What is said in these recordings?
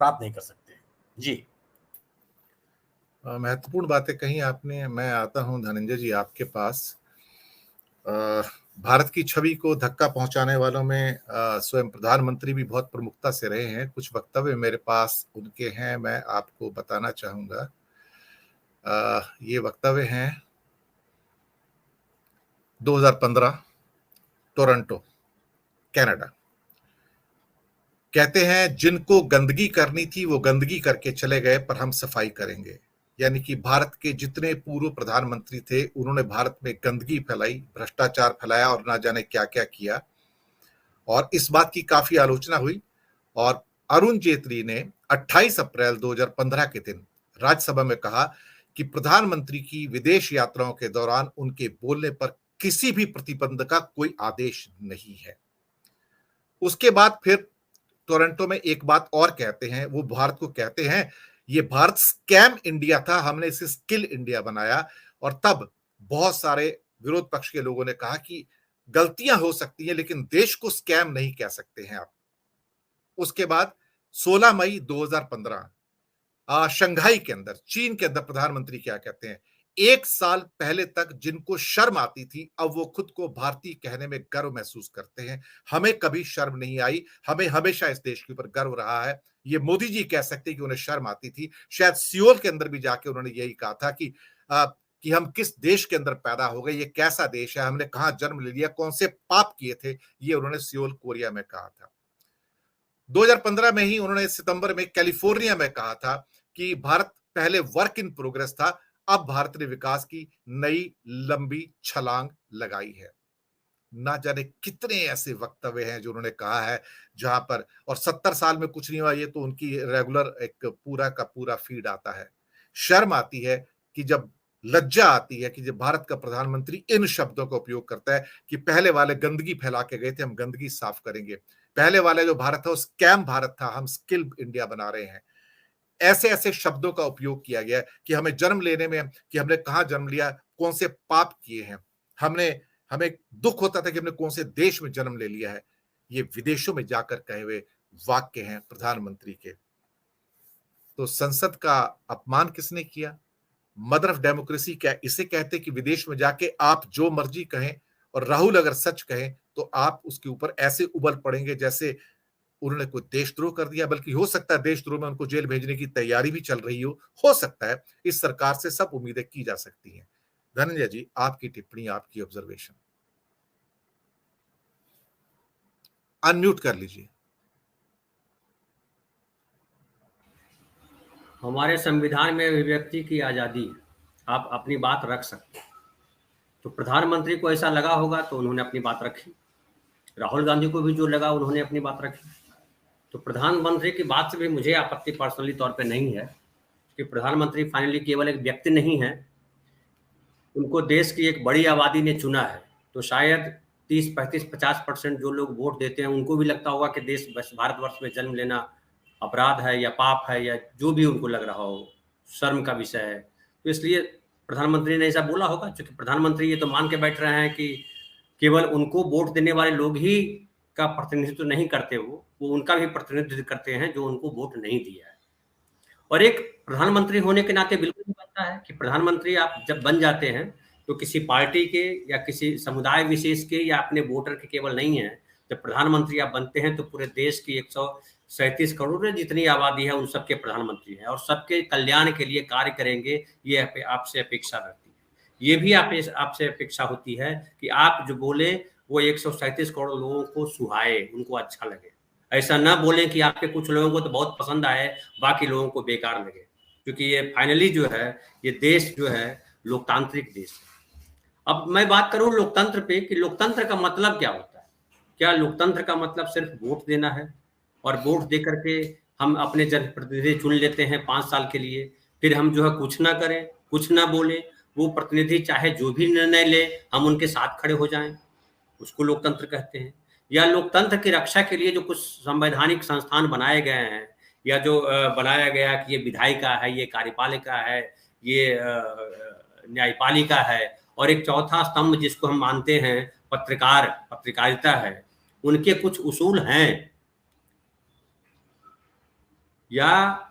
प्राप्त नहीं कर सकते। जी। महत्वपूर्ण बातें कही आपने। मैं आता हूं धनंजय जी आपके पास। भारत की छवि को धक्का पहुंचाने वालों में स्वयं प्रधानमंत्री भी बहुत प्रमुखता से रहे हैं। कुछ वक्तव्य मेरे पास उनके हैं, मैं आपको बताना चाहूंगा। ये वक्तव्य हैं 2015 टोरंटो, कनाडा। कहते हैं जिनको गंदगी करनी थी वो गंदगी करके चले गए, पर हम सफाई करेंगे। यानी कि भारत के जितने पूर्व प्रधानमंत्री थे उन्होंने भारत में गंदगी फैलाई, भ्रष्टाचार फैलाया और ना जाने क्या क्या किया, और इस बात की काफी आलोचना हुई। और अरुण जेटली ने 28 अप्रैल 2015 के दिन राज्यसभा में कहा कि प्रधानमंत्री की विदेश यात्राओं के दौरान उनके बोलने पर किसी भी प्रतिबंध का कोई आदेश नहीं है। उसके बाद फिर टोरंटो में एक बात और कहते हैं, वो भारत को कहते हैं ये भारत स्कैम इंडिया था, हमने इसे स्किल इंडिया बनाया। और तब बहुत सारे विरोध पक्ष के लोगों ने कहा कि गलतियां हो सकती हैं लेकिन देश को स्कैम नहीं कह सकते हैं आप। उसके बाद 16 मई 2015 शंघाई के अंदर, चीन के अंदर प्रधानमंत्री क्या कहते हैं, एक साल पहले तक जिनको शर्म आती थी अब वो खुद को भारतीय कहने में गर्व महसूस करते हैं। हमें कभी शर्म नहीं आई, हमें हमेशा इस देश के ऊपर गर्व रहा है। ये मोदी जी कह सकते हैं कि उन्हें शर्म आती थी। शायद सियोल के अंदर भी जाके उन्होंने यही कहा था कि हम किस देश के अंदर पैदा हो गए, ये कैसा देश है, हमने कहां जन्म ले लिया, कौन से पाप किए थे, ये उन्होंने सियोल कोरिया में कहा था। 2015 में ही उन्होंने सितंबर में कैलिफोर्निया में कहा था कि भारत पहले वर्क इन प्रोग्रेस था, अब भारत ने विकास की नई लंबी छलांग लगाई है। ना जाने कितने ऐसे वक्तव्य हैं जो उन्होंने कहा है जहां पर, और 70 साल में कुछ नहीं हुआ, ये तो उनकी रेगुलर एक पूरा का पूरा फीड आता है। शर्म आती है कि जब, लज्जा आती है कि जब भारत का प्रधानमंत्री इन शब्दों का उपयोग करता है कि पहले वाले गंदगी फैला के गए थे, हम गंदगी साफ करेंगे। पहले वाले जो भारत था वो स्कैम भारत था, हम स्किल इंडिया बना रहे हैं। ऐसे ऐसे शब्दों का उपयोग किया गया कि हमें जन्म लेने में, कि हमने कहां जन्म लिया, कौन से पाप किए हैं, हमने हमें दुख होता था कि हमने कौन से देश में जन्म ले लिया है। ये विदेशों में जाकर कहे हुए वाक्य हैं प्रधानमंत्री के। तो संसद का अपमान किसने किया? मदर ऑफ डेमोक्रेसी क्या इसे कहते कि विदेश में जाके आप जो मर्जी कहें, और राहुल अगर सच कहें तो आप उसके ऊपर ऐसे उबल पड़ेंगे जैसे उन्होंने कोई देशद्रोह कर दिया। बल्कि हो सकता है देशद्रोह में उनको जेल भेजने की तैयारी भी चल रही हो सकता है। इस सरकार से सब उम्मीदें की जा सकती हैं। धनंजय जी, आपकी टिप्पणी, आपकी ऑब्जर्वेशन। अनम्यूट कर लीजिए। हमारे संविधान में अभिव्यक्ति की आज़ादी, आप अपनी बात रख सकते हैं। तो प्रधानमंत्री को ऐसा लगा होगा तो उन्होंने अपनी बात रखी, राहुल गांधी को भी जो लगा उन्होंने अपनी बात रखी। तो प्रधानमंत्री की बात से भी मुझे आपत्ति पर्सनली तौर पे नहीं है कि प्रधानमंत्री फाइनली केवल एक व्यक्ति नहीं है, उनको देश की एक बड़ी आबादी ने चुना है। तो शायद 30, 35, 50% जो लोग वोट देते हैं उनको भी लगता होगा कि देश, भारतवर्ष में जन्म लेना अपराध है या पाप है, या जो भी उनको लग रहा हो, शर्म का विषय है। तो इसलिए प्रधानमंत्री ने ऐसा बोला होगा, क्योंकि प्रधानमंत्री ये तो मान के बैठ रहे हैं कि केवल उनको वोट देने वाले लोग ही का प्रतिनिधित्व नहीं करते, वो उनका भी प्रतिनिधित्व करते हैं जो उनको वोट नहीं दिया है। और एक प्रधानमंत्री होने के नाते बिल्कुल बनता है कि प्रधानमंत्री आप जब बन जाते हैं तो किसी पार्टी के या किसी समुदाय विशेष के या अपने वोटर के केवल नहीं है। जब प्रधानमंत्री आप बनते हैं तो पूरे देश की 137 करोड़ जितनी आबादी है उन सबके प्रधानमंत्री हैं और सबके कल्याण के लिए कार्य करेंगे, ये आपसे अपेक्षा रहती है। ये भी आपसे अपेक्षा होती है कि आप जो बोले वो 137 करोड़ लोगों को सुहाए, उनको अच्छा लगे। ऐसा ना बोलें कि आपके कुछ लोगों को तो बहुत पसंद आए, बाकी लोगों को बेकार लगे, क्योंकि ये फाइनली जो है, ये देश जो है लोकतांत्रिक देश है। अब मैं बात करूं लोकतंत्र पे कि लोकतंत्र का मतलब क्या होता है। क्या लोकतंत्र का मतलब सिर्फ वोट देना है और वोट दे करके हम अपने जनप्रतिनिधि चुन लेते हैं 5 साल के लिए, फिर हम जो है कुछ ना करें, कुछ ना बोले, वो प्रतिनिधि चाहे जो भी निर्णय ले हम उनके साथ खड़े हो जाएं, उसको लोकतंत्र कहते हैं। या लोकतंत्र की रक्षा के लिए जो कुछ संवैधानिक संस्थान बनाए गए हैं, या जो बनाया गया कि ये विधायिका है, ये कार्यपालिका है, ये न्यायपालिका है, और एक चौथा स्तंभ जिसको हम मानते हैं पत्रकारिता है, उनके कुछ उसूल हैं। या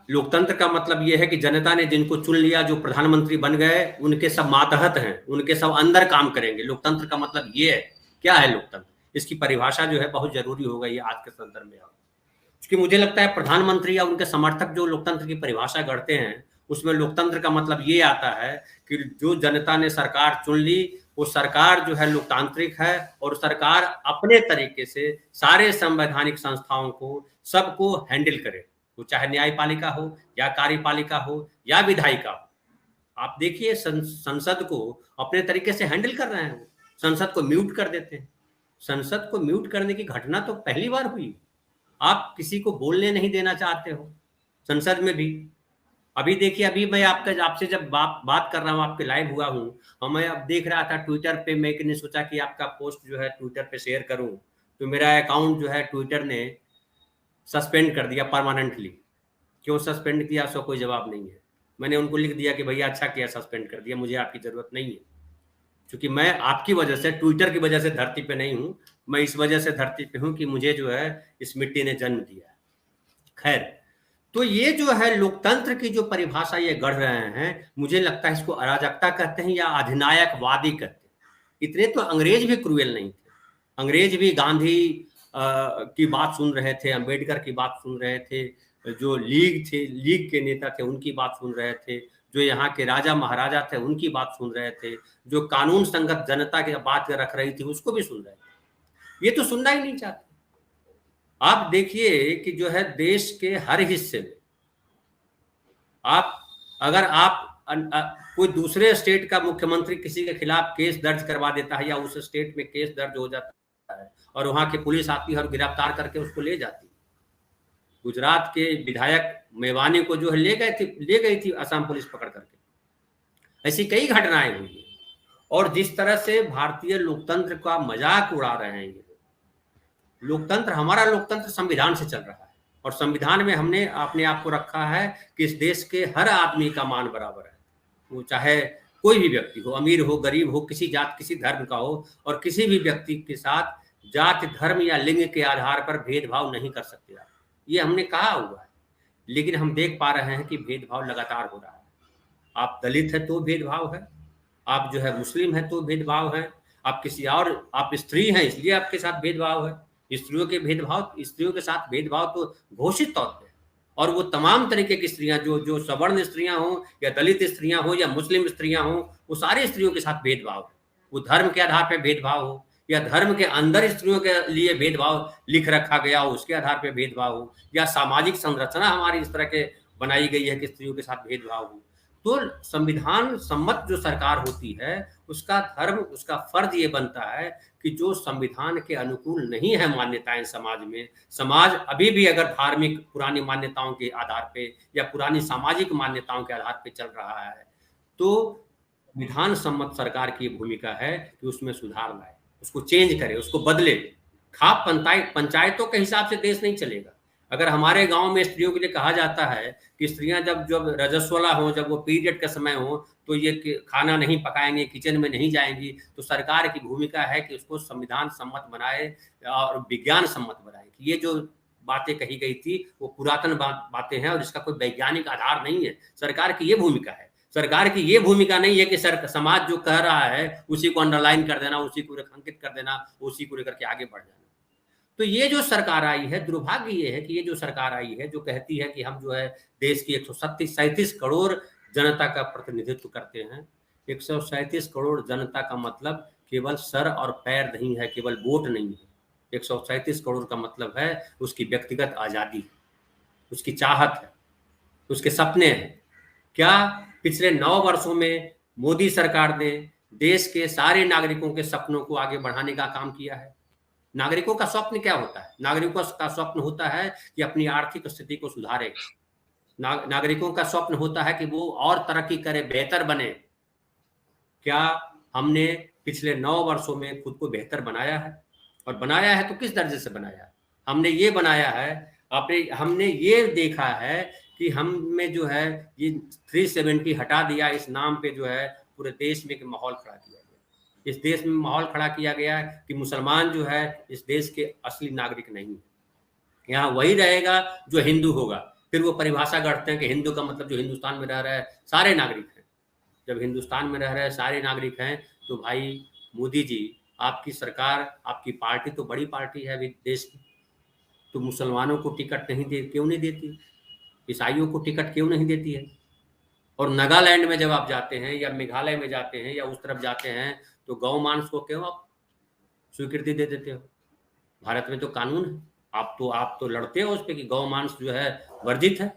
लोकतंत्र का मतलब यह है कि जनता ने जिनको चुन लिया, जो प्रधानमंत्री बन गए, उनके सब मातहत हैं, उनके सब अंदर काम करेंगे? लोकतंत्र का मतलब ये है। क्या है लोकतंत्र? इसकी परिभाषा जो है बहुत जरूरी हो गई है आज के संदर्भ में। क्योंकि मुझे लगता है प्रधानमंत्री या उनके समर्थक जो लोकतंत्र की परिभाषा गढ़ते हैं, उसमें लोकतंत्र का मतलब ये आता है कि जो जनता ने सरकार चुन ली, वो सरकार जो है लोकतांत्रिक है और सरकार अपने तरीके से सारे संवैधानिक संस्थाओं को, सबको हैंडल करे, वो चाहे न्यायपालिका हो या कार्यपालिका हो या विधायिका हो। आप देखिए संसद को अपने तरीके से हैंडल कर रहे हैं, संसद को म्यूट कर देते हैं। संसद को म्यूट करने की घटना तो पहली बार हुई। आप किसी को बोलने नहीं देना चाहते हो संसद में भी। अभी देखिए, अभी मैं आपसे जब बात कर रहा हूँ, आपके लाइव हुआ हूँ, और मैं अब देख रहा था ट्विटर पे, मैं सोचा कि आपका पोस्ट जो है ट्विटर पे शेयर करूं, तो मेरा अकाउंट जो है ट्विटर ने सस्पेंड कर दिया परमानेंटली। क्यों सस्पेंड किया, उसका कोई जवाब नहीं है। मैंने उनको लिख दिया कि भैया अच्छा किया सस्पेंड कर दिया, मुझे आपकी जरूरत नहीं है, क्योंकि मैं आपकी वजह से, ट्विटर की वजह से धरती पे नहीं हूं, मैं इस वजह से धरती पे हूं कि मुझे जो है इस मिट्टी ने जन्म दिया है। खैर, तो ये जो है लोकतंत्र की जो परिभाषा ये गढ़ रहे हैं, मुझे लगता है इसको अराजकता कहते हैं या अधिनायकवादी कहते हैं। इतने तो अंग्रेज भी क्रूएल नहीं थे। अंग्रेज भी गांधी की बात सुन रहे थे, अंबेडकर की बात सुन रहे थे, जो लीग के नेता थे उनकी बात सुन रहे थे, जो यहाँ के राजा महाराजा थे उनकी बात सुन रहे थे, जो कानून संगत जनता की बात रख रही थी उसको भी सुन रहे थे। ये तो सुनना ही नहीं चाहते। आप देखिए कि जो है देश के हर हिस्से में अगर आप कोई दूसरे स्टेट का मुख्यमंत्री किसी के खिलाफ केस दर्ज करवा देता है या उस स्टेट में केस दर्ज हो जाता है और वहां की पुलिस आती है और गिरफ्तार करके उसको ले जाती है। गुजरात के विधायक मेवानी को जो है ले गई थी असम पुलिस पकड़ करके। ऐसी कई घटनाएं हुई हैं। और जिस तरह से भारतीय लोकतंत्र का मजाक उड़ा रहे हैं ये लोकतंत्र, हमारा लोकतंत्र संविधान से चल रहा है और संविधान में हमने अपने आप को रखा है कि इस देश के हर आदमी का मान बराबर है। वो चाहे कोई भी व्यक्ति हो, अमीर हो, गरीब हो, किसी जात किसी धर्म का हो, और किसी भी व्यक्ति के साथ जात, धर्म या लिंग के आधार पर भेदभाव नहीं कर सकते आप। ये हमने कहा हुआ है, लेकिन हम देख पा रहे हैं कि भेदभाव लगातार हो रहा है। आप दलित है तो भेदभाव है, आप जो है मुस्लिम है तो भेदभाव है, आप किसी और, आप स्त्री हैं इसलिए आपके साथ भेदभाव है। स्त्रियों के साथ भेदभाव तो घोषित तौर पे, और वो तमाम तरीके की स्त्रियां, जो सवर्ण स्त्रियां हो या दलित स्त्रियां हो या मुस्लिम स्त्रियां हो, वो सारी स्त्रियों के साथ भेदभाव है। वो धर्म के आधार पर भेदभाव हो या धर्म के अंदर स्त्रियों के लिए भेदभाव लिख रखा गया हो उसके आधार पर भेदभाव हो, या सामाजिक संरचना हमारी इस तरह के बनाई गई है कि स्त्रियों के साथ भेदभाव हो। तो संविधान सम्मत जो सरकार होती है उसका धर्म, उसका फर्ज ये बनता है कि जो संविधान के अनुकूल नहीं है मान्यताएं समाज में, समाज अभी भी अगर धार्मिक पुरानी मान्यताओं के आधार पे या पुरानी सामाजिक मान्यताओं के आधार पे चल रहा है, तो विधान सम्मत सरकार की भूमिका है कि उसमें सुधार लाए, उसको चेंज करे, उसको बदले। खाप पंचायतों के हिसाब से देश नहीं चलेगा। अगर हमारे गांव में स्त्रियों के लिए कहा जाता है कि स्त्रियां जब रजस्वला हो, जब वो पीरियड का समय हो, तो ये खाना नहीं पकाएंगे, किचन में नहीं जाएंगी, तो सरकार की भूमिका है कि उसको संविधान सम्मत बनाए और विज्ञान सम्मत बनाए कि ये जो बातें कही गई थी वो पुरातन बातें हैं और इसका कोई वैज्ञानिक आधार नहीं है। सरकार की ये भूमिका है। सरकार की ये भूमिका नहीं है कि समाज जो कह रहा है उसी को अंडरलाइन कर देना, उसी को रेखांकित कर देना, उसी को लेकर के आगे बढ़ जाना। तो ये जो सरकार आई है, दुर्भाग्य ये है कि ये जो सरकार आई है जो कहती है कि हम जो है देश की 137 करोड़ जनता का प्रतिनिधित्व करते हैं। 137 करोड़ जनता का मतलब केवल सर और पैर नहीं है, केवल वोट नहीं है। 137 करोड़ का मतलब है उसकी व्यक्तिगत आजादी, उसकी चाहत है, उसके सपने हैं। क्या पिछले 9 वर्षों में मोदी सरकार ने देश के सारे नागरिकों के सपनों को आगे बढ़ाने का काम किया है? नागरिकों का स्वप्न क्या होता है? नागरिकों का स्वप्न होता है कि अपनी आर्थिक स्थिति को सुधारे। नागरिकों का स्वप्न होता है कि वो और तरक्की करे, बेहतर बने। क्या हमने पिछले 9 वर्षों में खुद को बेहतर बनाया है? और बनाया है तो किस दर्जे से बनाया है? हमने ये बनाया है, हमने ये देखा है कि हम में जो है ये 370 हटा दिया, इस नाम पे जो है पूरे देश में एक माहौल खड़ा किया गया। इस देश में माहौल खड़ा किया गया कि मुसलमान जो है इस देश के असली नागरिक नहीं है। यहाँ वही रहेगा जो हिंदू होगा। फिर वो परिभाषा गढ़ते हैं कि हिंदू का मतलब जो हिंदुस्तान में रह रहे हैं सारे नागरिक हैं। जब हिंदुस्तान में रह रहे सारे नागरिक हैं तो भाई मोदी जी, आपकी सरकार, आपकी पार्टी तो बड़ी पार्टी है अभी देश की, तो मुसलमानों को टिकट क्यों नहीं देती, ईसाइयों को टिकट क्यों नहीं देती है? और नागालैंड में जब आप जाते हैं या मेघालय में जाते हैं या उस तरफ जाते हैं तो गौ मांस को क्यों आप स्वीकृति दे देते हो? भारत में तो कानून है, आप तो लड़ते हो उस पे कि गौ मांस जो है वर्जित है।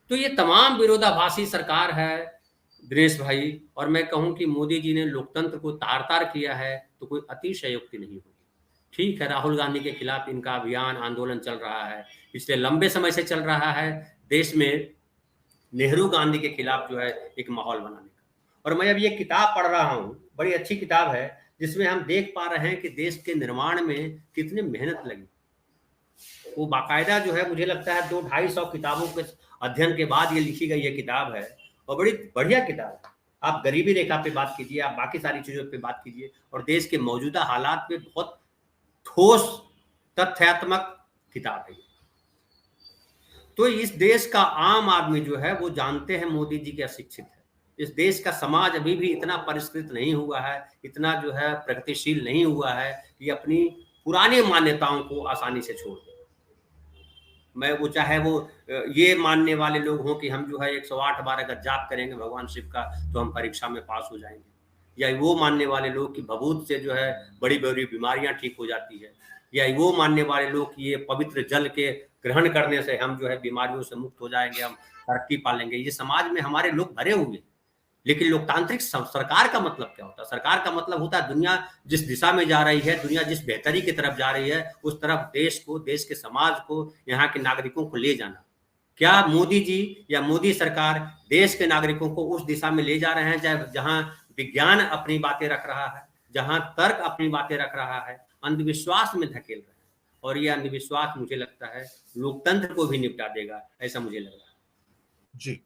तो ये तमाम विरोधाभासी सरकार है दिनेश भाई, और मैं कहूं कि मोदी जी ने लोकतंत्र को तार-तार किया है तो कोई अतिशयोक्ति नहीं होगी। ठीक है, राहुल गांधी के खिलाफ इनका अभियान आंदोलन चल रहा है, पिछले लंबे समय से चल रहा है देश में नेहरू गांधी के खिलाफ जो है एक माहौल बनाने का। और मैं अब ये किताब पढ़ रहा हूँ, बड़ी अच्छी किताब है, जिसमें हम देख पा रहे हैं कि देश के निर्माण में कितनी मेहनत लगी। वो बाकायदा जो है मुझे लगता है 200-250 किताबों के अध्ययन के बाद ये लिखी गई ये किताब है, और बड़ी बढ़िया किताब है। आप गरीबी रेखा पे बात कीजिए, आप बाकी सारी चीजों पे बात कीजिए, और देश के मौजूदा हालात पे बहुत ठोस तथ्यात्मक किताब है। तो इस देश का आम आदमी जो है वो जानते हैं मोदी जी के अशिक्षित है। इस देश का समाज अभी भी इतना परिष्कृत नहीं हुआ है, इतना जो है प्रगतिशील नहीं हुआ है कि अपनी पुरानी मान्यताओं को आसानी से छोड़ दे। मैं वो चाहे वो ये मानने वाले लोग हों कि हम जो है 108 बार अगर जाप करेंगे भगवान शिव का तो हम परीक्षा में पास हो जाएंगे, या वो मानने वाले लोग कि भभूत से जो है बड़ी बड़ी बीमारियां ठीक हो जाती है, या वो मानने वाले लोग कि ये पवित्र जल के ग्रहण करने से हम जो है बीमारियों से मुक्त हो जाएंगे, हम तरक्की पा लेंगे। ये समाज में हमारे लोग भरे हुए। लेकिन लोकतांत्रिक सरकार का मतलब क्या होता है? सरकार का मतलब होता है दुनिया जिस दिशा में जा रही है, दुनिया जिस बेहतरी की तरफ जा रही है, उस तरफ देश को, देश के समाज को, यहाँ के नागरिकों को ले जाना। क्या मोदी जी या मोदी सरकार देश के नागरिकों को उस दिशा में ले जा रहे हैं जहां विज्ञान अपनी बातें रख रहा है, जहां तर्क अपनी बातें रख रहा है, अंधविश्वास में धकेल रहे हैं? और यह अंधविश्वास मुझे लगता है लोकतंत्र को भी निपटा देगा, ऐसा मुझे लग रहा है। जी।